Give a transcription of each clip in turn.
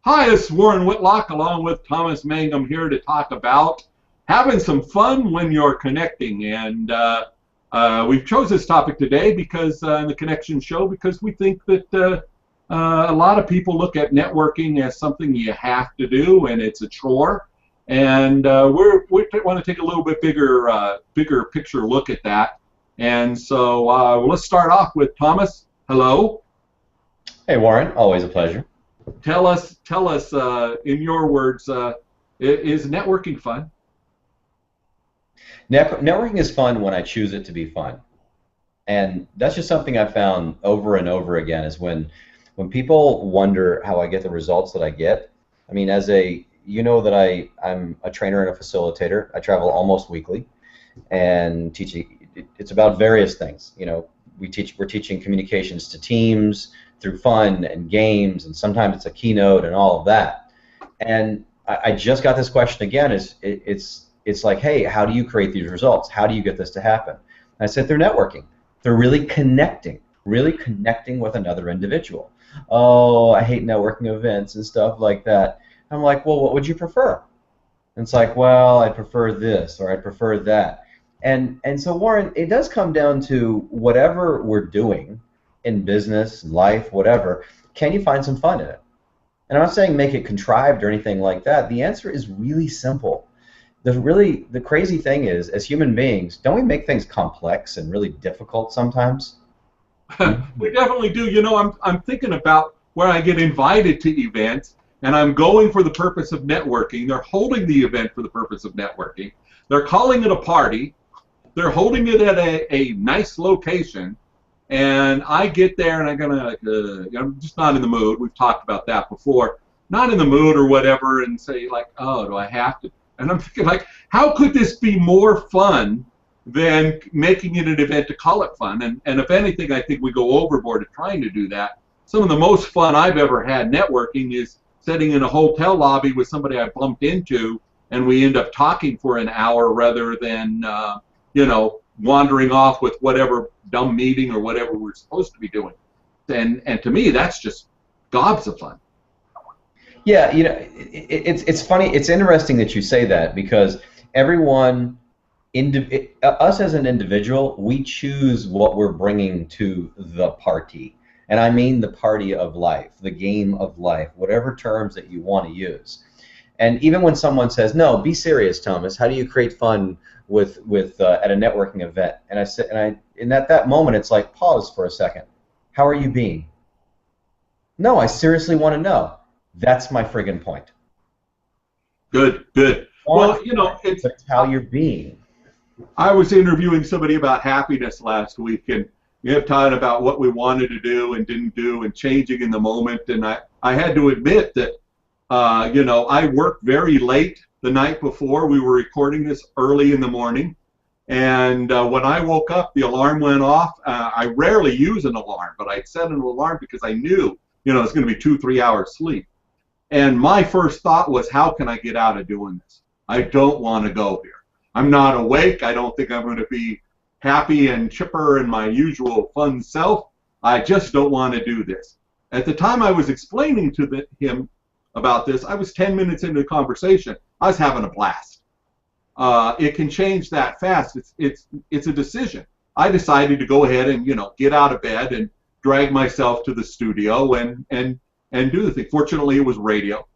Hi, this is Warren Whitlock along with Thomas Mangum here to talk about having some fun when you're connecting. And we've chose this topic today because in the Connection Show because we think that a lot of people look at networking as something you have to do and it's a chore. And we want to take a little bit bigger picture look at that. And so let's start off with Thomas. Hello. Hey, Warren. Always a pleasure. Tell us in your words, is networking fun? Networking is fun when I choose it to be fun. And that's just something I've found over and over again is when people wonder how I get the results that I get. I mean, you know that I'm a trainer and a facilitator. I travel almost weekly and teaching. It's about various things. You know, we're teaching communications to teams through fun and games, and sometimes it's a keynote and all of that. And I just got this question again. It's like, hey, how do you create these results? How do you get this to happen? And I said they're networking. They're really connecting with another individual. Oh, I hate networking events and stuff like that. I'm like, well, what would you prefer? And it's like, well, I prefer this or I prefer that. And so, Warren, it does come down to whatever we're doing in business, life, whatever, can you find some fun in it? And I'm not saying make it contrived or anything like that. The answer is really simple. The crazy thing is, as human beings, don't we make things complex and really difficult sometimes? We definitely do. You know, I'm thinking about where I get invited to events, and I'm going for the purpose of networking. They're holding the event for the purpose of networking. They're calling it a party. They're holding it at a nice location. And I get there and I'm just not in the mood. We've talked about that before. Not in the mood or whatever, and say like, oh, do I have to? And I'm thinking like, how could this be more fun than making it an event to call it fun? And if anything, I think we go overboard at trying to do that. Some of the most fun I've ever had networking is sitting in a hotel lobby with somebody I bumped into, and we end up talking for an hour rather than wandering off with whatever dumb meeting or whatever we're supposed to be doing. And to me, that's just gobs of fun. Yeah, you know, it's funny. It's interesting that you say that because everyone, us as an individual, we choose what we're bringing to the party. And I mean the party of life, the game of life, whatever terms that you want to use. And even when someone says, "No, be serious, Thomas. How do you create fun with at a networking event?" And I said, and at that moment, it's like, pause for a second. How are you being? No, I seriously want to know. That's my friggin' point. Good. Well, you know, it's how you're being. I was interviewing somebody about happiness last week, and we have talking about what we wanted to do and didn't do, and changing in the moment. And I had to admit that. I worked very late the night before. We were recording this early in the morning, and when I woke up, the alarm went off. I rarely use an alarm, but I set an alarm because I knew, it's going to be 2-3 hours sleep. And my first thought was, how can I get out of doing this? I don't want to go here. I'm not awake. I don't think I'm going to be happy and chipper in my usual fun self. I just don't want to do this. At the time I was explaining to him about this, I was 10 minutes into the conversation. I was having a blast. It can change that fast. It's a decision. I decided to go ahead and get out of bed and drag myself to the studio and do the thing. Fortunately, it was radio,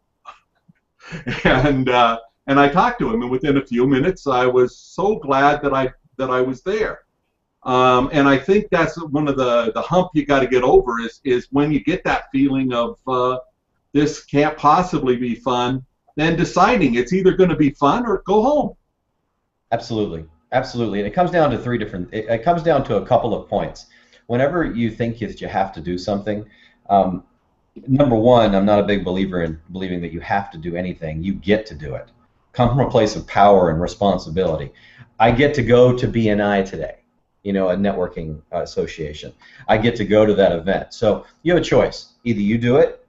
and I talked to him, and within a few minutes, I was so glad that I was there. And I think that's one of the hump you got to get over is when you get that feeling of this can't possibly be fun, then deciding it's either going to be fun or go home. Absolutely. And it comes down to it comes down to a couple of points. Whenever you think that you have to do something, number one, I'm not a big believer in believing that you have to do anything. You get to do it. Come from a place of power and responsibility. I get to go to BNI today, a networking association. I get to go to that event. So you have a choice. Either you do it,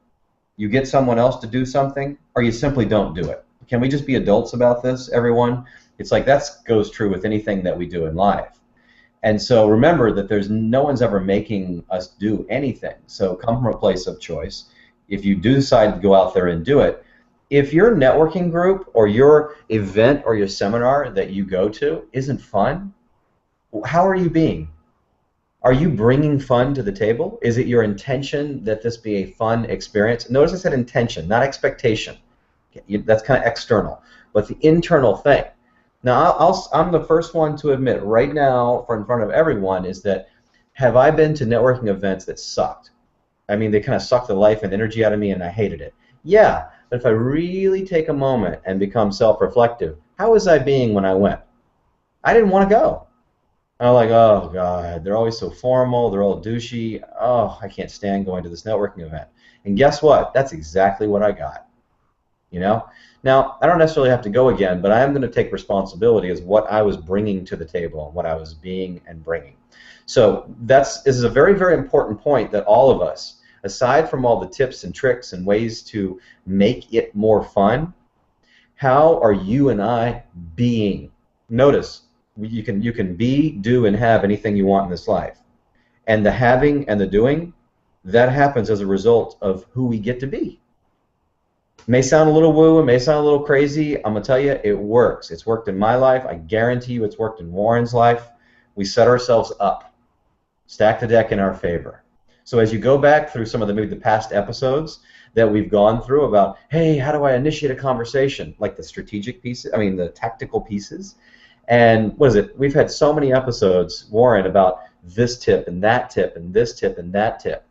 you get someone else to do something, or you simply don't do it. Can we just be adults about this, everyone? It's like that goes true with anything that we do in life. And so remember that no one's ever making us do anything. So come from a place of choice. if you do decide to go out there and do it, if your networking group or your event or your seminar that you go to isn't fun, how are you being? Are you bringing fun to the table? Is it your intention that this be a fun experience? Notice I said intention, not expectation. That's kind of external, but the internal thing. Now, I'm the first one to admit right now, in front of everyone, is that have I been to networking events that sucked? I mean, they kind of sucked the life and energy out of me, and I hated it. Yeah, but if I really take a moment and become self-reflective, how was I being when I went? I didn't want to go. I'm like, oh, God, they're always so formal, they're all douchey. Oh, I can't stand going to this networking event. And guess what? That's exactly what I got. You know? Now, I don't necessarily have to go again, but I am going to take responsibility as what I was bringing to the table, what I was being and bringing. So this is a very, very important point that all of us, aside from all the tips and tricks and ways to make it more fun, how are you and I being? Notice, you can be, do, and have anything you want in this life. And the having and the doing, that happens as a result of who we get to be. It may sound a little woo, it may sound a little crazy. I'm going to tell you, it works. It's worked in my life. I guarantee you it's worked in Warren's life. We set ourselves up. Stack the deck in our favor. So as you go back through some of maybe the past episodes that we've gone through about, hey, how do I initiate a conversation? Like the strategic pieces, the tactical pieces. And what is it? We've had so many episodes, Warren, about this tip and that tip and this tip and that tip.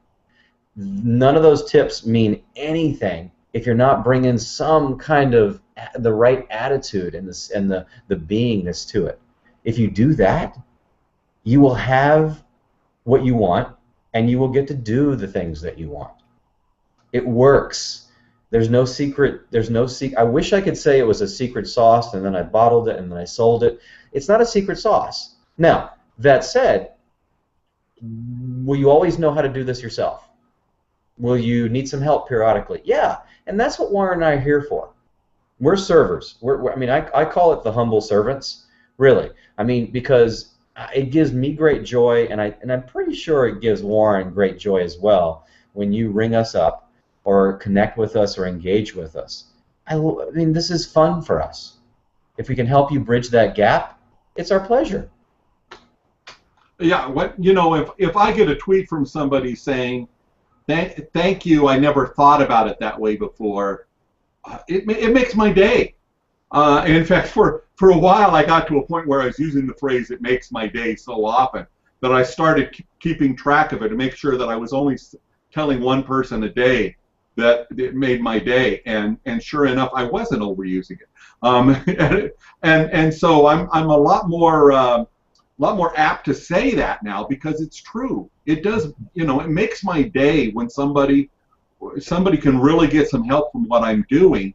None of those tips mean anything if you're not bringing some kind of the right attitude and the beingness to it. If you do that, you will have what you want, and you will get to do the things that you want. It works. There's no secret. I wish I could say it was a secret sauce, and then I bottled it, and then I sold it. It's not a secret sauce. Now, that said, will you always know how to do this yourself? Will you need some help periodically? Yeah, and that's what Warren and I are here for. We're servers. I call it the humble servants, really. Because it gives me great joy, and I'm pretty sure it gives Warren great joy as well when you ring us up or connect with us or engage with us. This is fun for us. If we can help you bridge that gap, it's our pleasure. Yeah, if I get a tweet from somebody saying, thank you, I never thought about it that way before, it makes my day. In fact, for a while, I got to a point where I was using the phrase, it makes my day, so often that I started keeping track of it to make sure that I was only telling one person a day that it made my day. And sure enough, I wasn't overusing it. And so I'm a lot more apt to say that now because it's true. It does, it makes my day when somebody can really get some help from what I'm doing.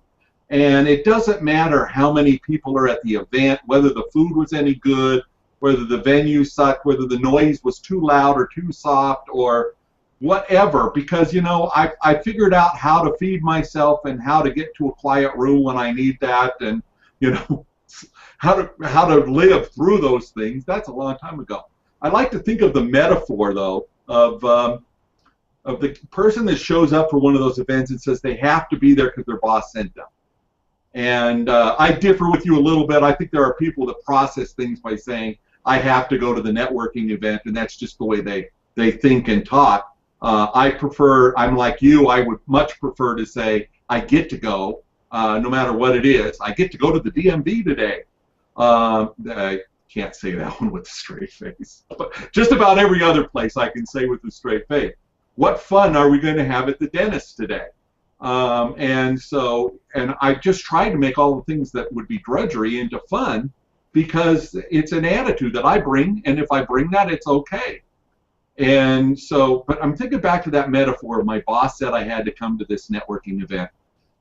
And it doesn't matter how many people are at the event, whether the food was any good, whether the venue sucked, whether the noise was too loud or too soft or whatever, because, I figured out how to feed myself and how to get to a quiet room when I need that and, how to live through those things. That's a long time ago. I like to think of the metaphor, though, of the person that shows up for one of those events and says they have to be there because their boss sent them. And I differ with you a little bit. I think there are people that process things by saying, I have to go to the networking event, and that's just the way they think and talk. I'm like you, I would much prefer to say, I get to go, no matter what it is. I get to go to the DMV today. I can't say that one with a straight face. But just about every other place I can say with a straight face. What fun are we going to have at the dentist today? And I just tried to make all the things that would be drudgery into fun because it's an attitude that I bring, and if I bring that, it's okay. And so, but I'm thinking back to that metaphor. My boss said I had to come to this networking event.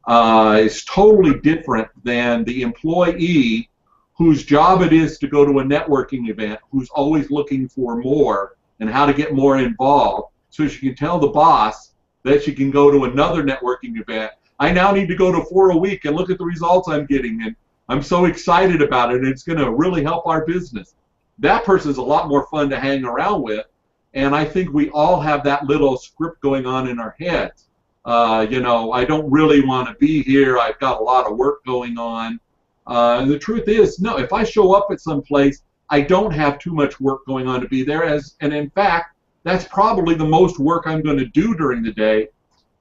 It's totally different than the employee whose job it is to go to a networking event, who's always looking for more and how to get more involved, so she can tell the boss that she can go to another networking event. I now need to go to 4 a week and look at the results I'm getting, and I'm so excited about it, and it's going to really help our business. That person's a lot more fun to hang around with, and I think we all have that little script going on in our heads. You know, I don't really want to be here. I've got a lot of work going on. And the truth is, no, if I show up at some place, I don't have too much work going on to be there. And in fact, that's probably the most work I'm going to do during the day,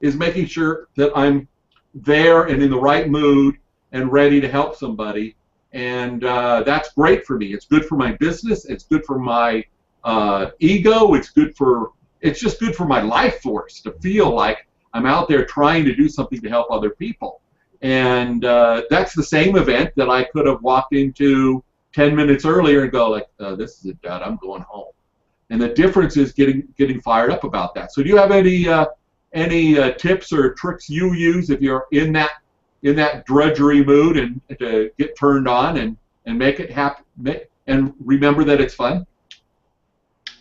is making sure that I'm there and in the right mood and ready to help somebody. And that's great for me. It's good for my business. It's good for my ego. It's just good for my life force to feel like I'm out there trying to do something to help other people. And that's the same event that I could have walked into 10 minutes earlier and go like, this is it, Dad, I'm going home. And the difference is getting fired up about that. So do you have any tips or tricks you use if you're in that drudgery mood and to get turned on and make it happen and remember that it's fun?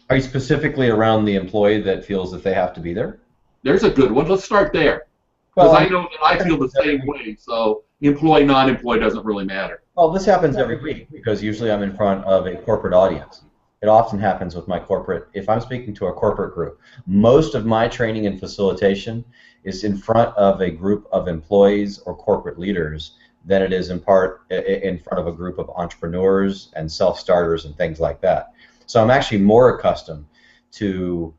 Are you specifically around the employee that feels that they have to be there? There's a good one. Let's start there. Because I know that I feel the same way, so employee, non-employee doesn't really matter. Well, this happens every week because usually I'm in front of a corporate audience. It often happens with my corporate, if I'm speaking to a corporate group, most of my training and facilitation is in front of a group of employees or corporate leaders than it is in front of a group of entrepreneurs and self-starters and things like that. So I'm actually more accustomed to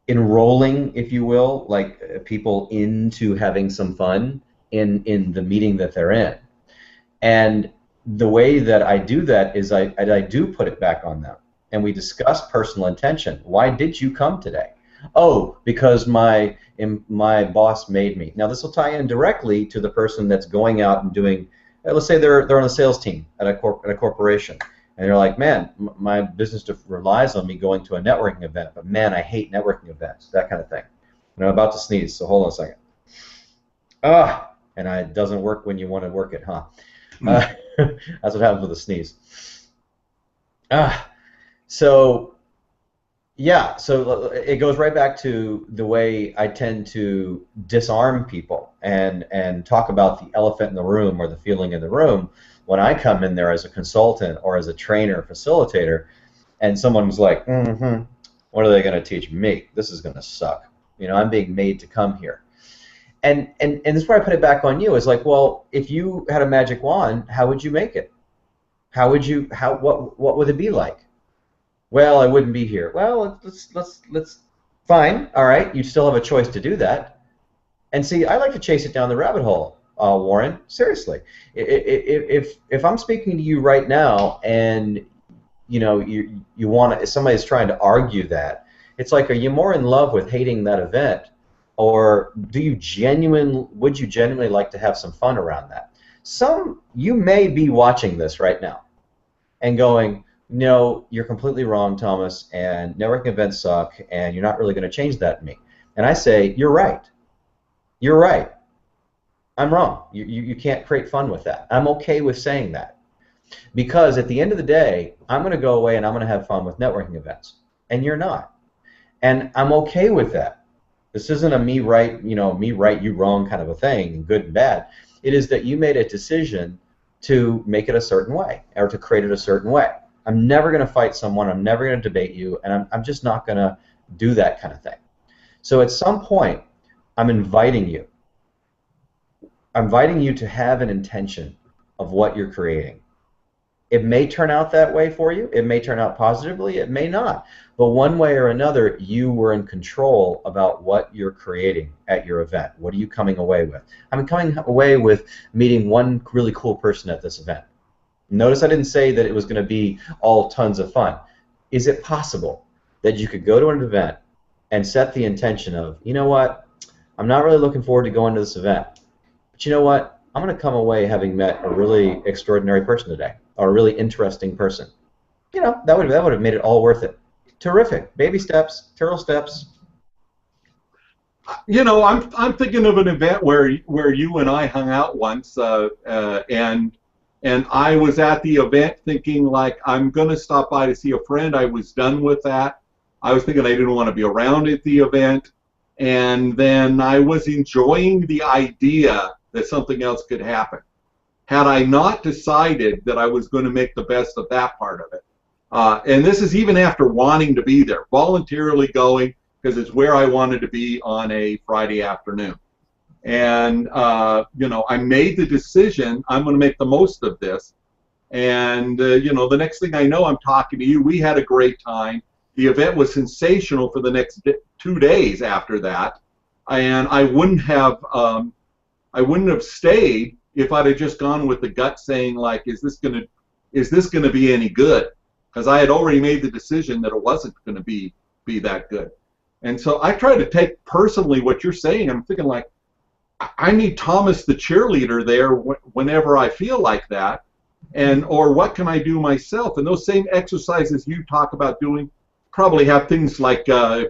enrolling, if you will, like people into having some fun in the meeting that they're in. And the way that I do that is I do put it back on them. And we discuss personal intention. Why did you come today? Oh, because my boss made me. Now this will tie in directly to the person that's going out and doing, let's say they're on a sales team at a corporation. And they're like, man, my business relies on me going to a networking event, but man, I hate networking events, that kind of thing. And I'm about to sneeze, so hold on a second. And it doesn't work when you want to work it, huh? That's what happens with a sneeze. So, yeah, so it goes right back to the way I tend to disarm people and talk about the elephant in the room or the feeling in the room when I come in there as a consultant or as a trainer or facilitator, and someone's like, what are they going to teach me? This is going to suck. You know, I'm being made to come here. And this is where I put it back on you. It's like, well, if you had a magic wand, how would you make it? What would it be like? Well, I wouldn't be here. Well, let's fine. All right, you still have a choice to do that. And see, I like to chase it down the rabbit hole, Warren. Seriously, if I'm speaking to you right now, and you know you want to, somebody's trying to argue that, it's like, are you more in love with hating that event, or would you genuinely like to have some fun around that? You may be watching this right now, and going, no, you're completely wrong, Thomas, and networking events suck, and you're not really going to change that in me. And I say, you're right. You're right. I'm wrong. You can't create fun with that. I'm okay with saying that. Because at the end of the day, I'm going to go away and I'm going to have fun with networking events. And you're not. And I'm okay with that. This isn't a me right, you wrong kind of a thing, good and bad. It is that you made a decision to make it a certain way, or to create it a certain way. I'm never going to fight someone, I'm never going to debate you, and I'm just not going to do that kind of thing. So at some point, I'm inviting you. I'm inviting you to have an intention of what you're creating. It may turn out that way for you, it may turn out positively, it may not. But one way or another, you were in control about what you're creating at your event. What are you coming away with? I'm coming away with meeting one really cool person at this event. Notice I didn't say that it was going to be all tons of fun. Is it possible that you could go to an event and set the intention of, you know what, I'm not really looking forward to going to this event, but you know what, I'm going to come away having met a really extraordinary person today, or a really interesting person. You know, that would have made it all worth it. Terrific. Baby steps, turtle steps. You know, I'm thinking of an event where you and I hung out once, and I was at the event thinking, like, I'm going to stop by to see a friend. I was done with that. I was thinking I didn't want to be around at the event. And then I was enjoying the idea that something else could happen. Had I not decided that I was going to make the best of that part of it, and this is even after wanting to be there, voluntarily going, because it's where I wanted to be on a Friday afternoon. And, you know, I made the decision, I'm going to make the most of this. And, you know, the next thing I know, I'm talking to you. We had a great time. The event was sensational for the next 2 days after that. And I wouldn't have stayed if I'd have just gone with the gut saying, like, is this gonna be any good? Because I had already made the decision that it wasn't going to be that good. And so I try to take personally what you're saying. I'm thinking, like, I need Thomas the cheerleader there whenever I feel like that, or what can I do myself? And those same exercises you talk about doing probably have things like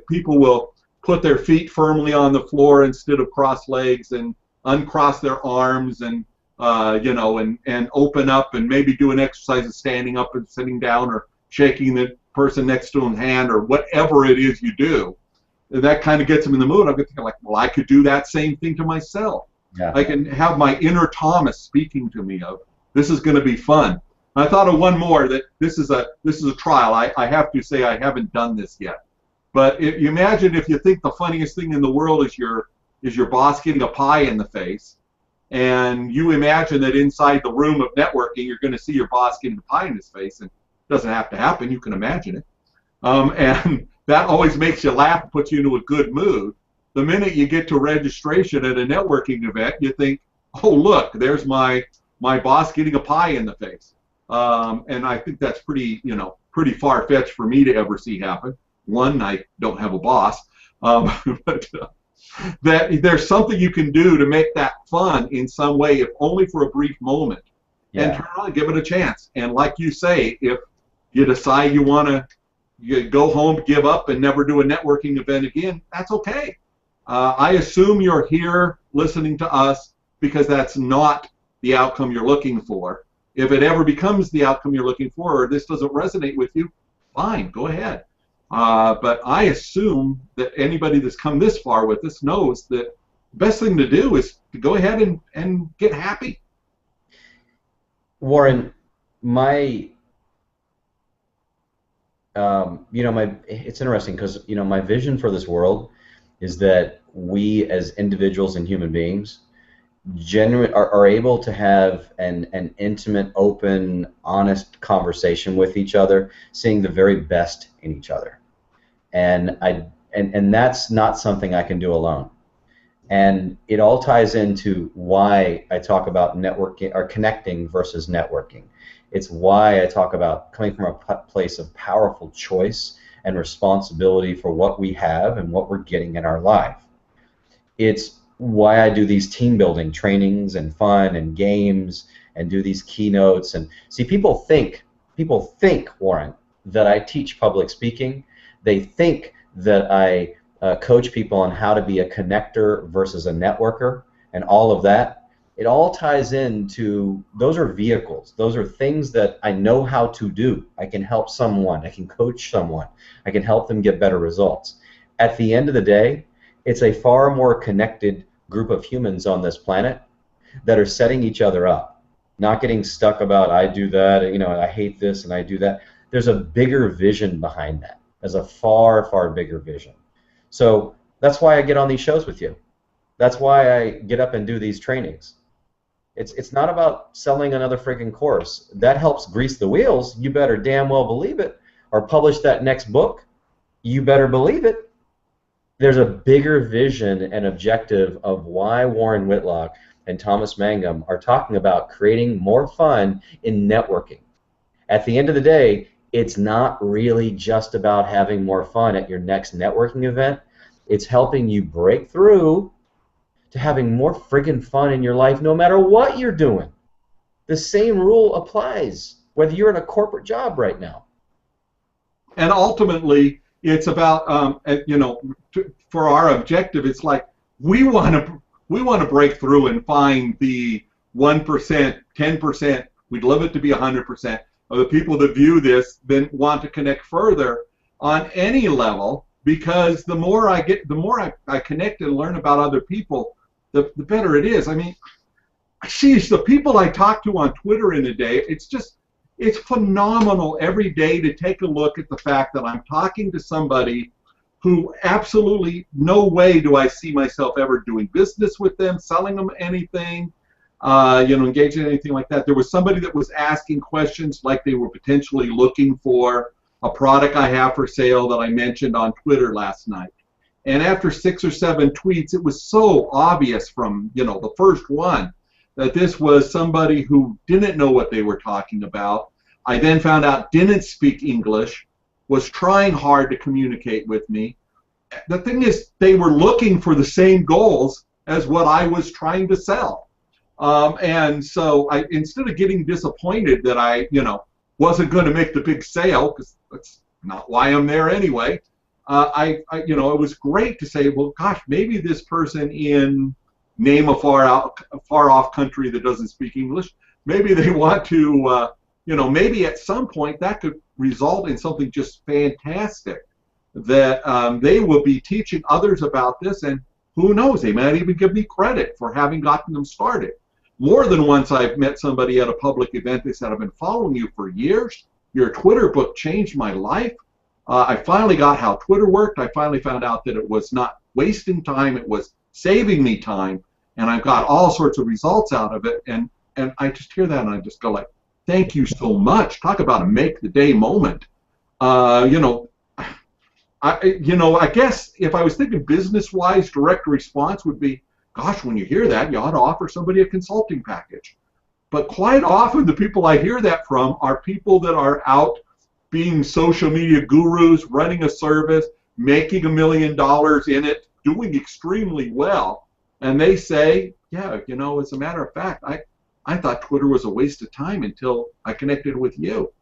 people will put their feet firmly on the floor instead of cross legs, and uncross their arms, and you know, and open up, and maybe do an exercise of standing up and sitting down, or shaking the person next to them hand, or whatever it is you do. That kind of gets them in the mood. I'm thinking, like, well, I could do that same thing to myself. Yeah. I can have my inner Thomas speaking to me of, this is going to be fun. I thought of one more, that this is a trial. I have to say I haven't done this yet. But you imagine if you think the funniest thing in the world is your boss getting a pie in the face, and you imagine that inside the room of networking you're going to see your boss getting a pie in his face, and it doesn't have to happen. You can imagine it. And that always makes you laugh, puts you into a good mood. The minute you get to registration at a networking event, you think, oh, look, there's my boss getting a pie in the face. And I think that's pretty far-fetched for me to ever see happen. One, I don't have a boss. But that there's something you can do to make that fun in some way, if only for a brief moment. Yeah. And turn around and give it a chance. And like you say, if you decide you want to go home, give up, and never do a networking event again, that's okay. I assume you're here listening to us because that's not the outcome you're looking for. If it ever becomes the outcome you're looking for, or this doesn't resonate with you, fine, go ahead. But I assume that anybody that's come this far with us knows that the best thing to do is to go ahead and get happy. Warren, it's interesting because, my vision for this world is that we as individuals and human beings are able to have an intimate, open, honest conversation with each other, seeing the very best in each other. And that's not something I can do alone. And it all ties into why I talk about networking, or connecting versus networking. It's why I talk about coming from a place of powerful choice and responsibility for what we have and what we're getting in our life. It's why I do these team building trainings and fun and games and do these keynotes. And see, people think, Warren, that I teach public speaking. They think that I coach people on how to be a connector versus a networker and all of that. It all ties into, those are vehicles. Those are things that I know how to do. I can help someone. I can coach someone. I can help them get better results. At the end of the day, it's a far more connected group of humans on this planet that are setting each other up, not getting stuck about, I do that, I hate this and I do that. There's a bigger vision behind that. There's a far, far bigger vision. So that's why I get on these shows with you. That's why I get up and do these trainings. It's not about selling another freaking course. That helps grease the wheels. You better damn well believe it. Or publish that next book. You better believe it. There's a bigger vision and objective of why Warren Whitlock and Thomas Mangum are talking about creating more fun in networking. At the end of the day, it's not really just about having more fun at your next networking event. It's helping you break through to having more friggin' fun in your life no matter what you're doing. The same rule applies whether you're in a corporate job right now. And ultimately, it's about, for our objective, it's like we want to break through and find the 1%, 10%. We'd love it to be 100% of the people that view this then want to connect further on any level, because the more I connect and learn about other people, the better it is. I mean, geez, the people I talk to on Twitter in a day, it's phenomenal every day to take a look at the fact that I'm talking to somebody who absolutely no way do I see myself ever doing business with them, selling them anything, engaging in anything like that. There was somebody that was asking questions like they were potentially looking for a product I have for sale that I mentioned on Twitter last night. And after 6 or 7 tweets, it was so obvious from, the first one that this was somebody who didn't know what they were talking about. I then found out didn't speak English, was trying hard to communicate with me. The thing is, they were looking for the same goals as what I was trying to sell. And so instead of getting disappointed that I, wasn't going to make the big sale, because that's not why I'm there anyway, it was great to say, well, gosh, maybe this person in name a far off country that doesn't speak English, maybe they want to, maybe at some point that could result in something just fantastic that they will be teaching others about this, and who knows, they might even give me credit for having gotten them started. More than once I've met somebody at a public event, they said, I've been following you for years. Your Twitter book changed my life. I finally got how Twitter worked. I finally found out that it was not wasting time, it was saving me time, and I've got all sorts of results out of it. And I just hear that and I just go like, thank you so much. Talk about a make the day moment. I guess if I was thinking business-wise, direct response would be, gosh, when you hear that, you ought to offer somebody a consulting package. But quite often the people I hear that from are people that are out being social media gurus, running a service, making $1 million in it, doing extremely well. And they say, yeah, as a matter of fact, I thought Twitter was a waste of time until I connected with you.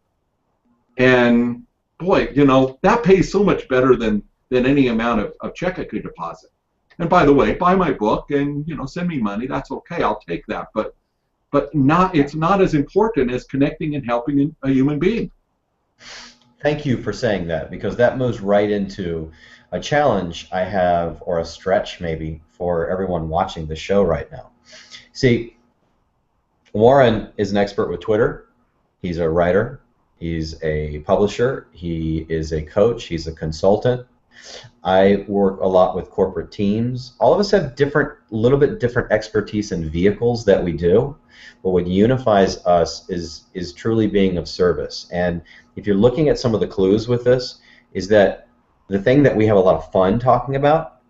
And boy, that pays so much better than any amount of check I could deposit. And by the way, buy my book and send me money. That's okay. I'll take that. But it's not as important as connecting and helping a human being. Thank you for saying that, because that moves right into a challenge I have, or a stretch maybe, for everyone watching the show right now. See, Warren is an expert with Twitter. He's a writer. He's a publisher. He is a coach. He's a consultant. I work a lot with corporate teams. All of us have little bit different expertise and vehicles that we do, but what unifies us is truly being of service. And if you're looking at some of the clues with this, is that the thing that we have a lot of fun talking about,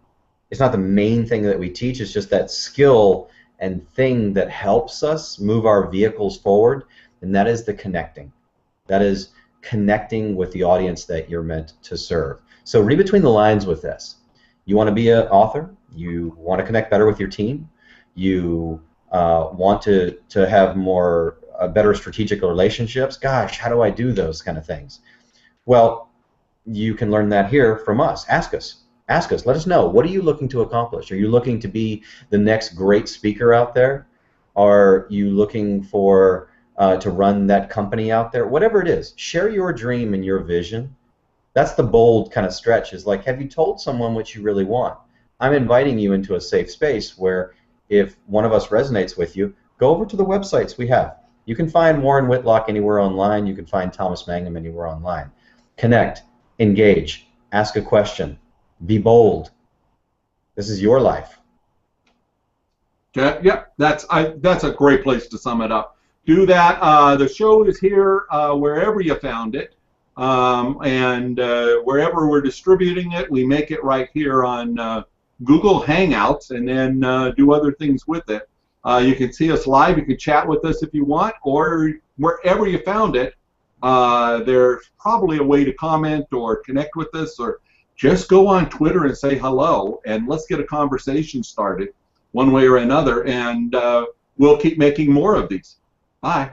it's not the main thing that we teach, it's just that skill and thing that helps us move our vehicles forward, and that is the connecting. That is connecting with the audience that you're meant to serve. So read between the lines with this. You want to be an author, you want to connect better with your team, you want to have better strategic relationships. Gosh, how do I do those kind of things? Well, you can learn that here from us. Ask us. Let us know. What are you looking to accomplish? Are you looking to be the next great speaker out there? Are you looking for to run that company out there? Whatever it is, share your dream and your vision. That's the bold kind of stretch, is like, have you told someone what you really want? I'm inviting you into a safe space where if one of us resonates with you, go over to the websites we have. You can find Warren Whitlock anywhere online. You can find Thomas Mangum anywhere online. Connect, engage, ask a question, be bold. This is your life. Yeah, that's a great place to sum it up. Do that. The show is here wherever you found it. And wherever we're distributing it, we make it right here on Google Hangouts, and then do other things with it. You can see us live, you can chat with us if you want, or wherever you found it, there's probably a way to comment or connect with us, or just go on Twitter and say hello, and let's get a conversation started one way or another, and we'll keep making more of these. Bye.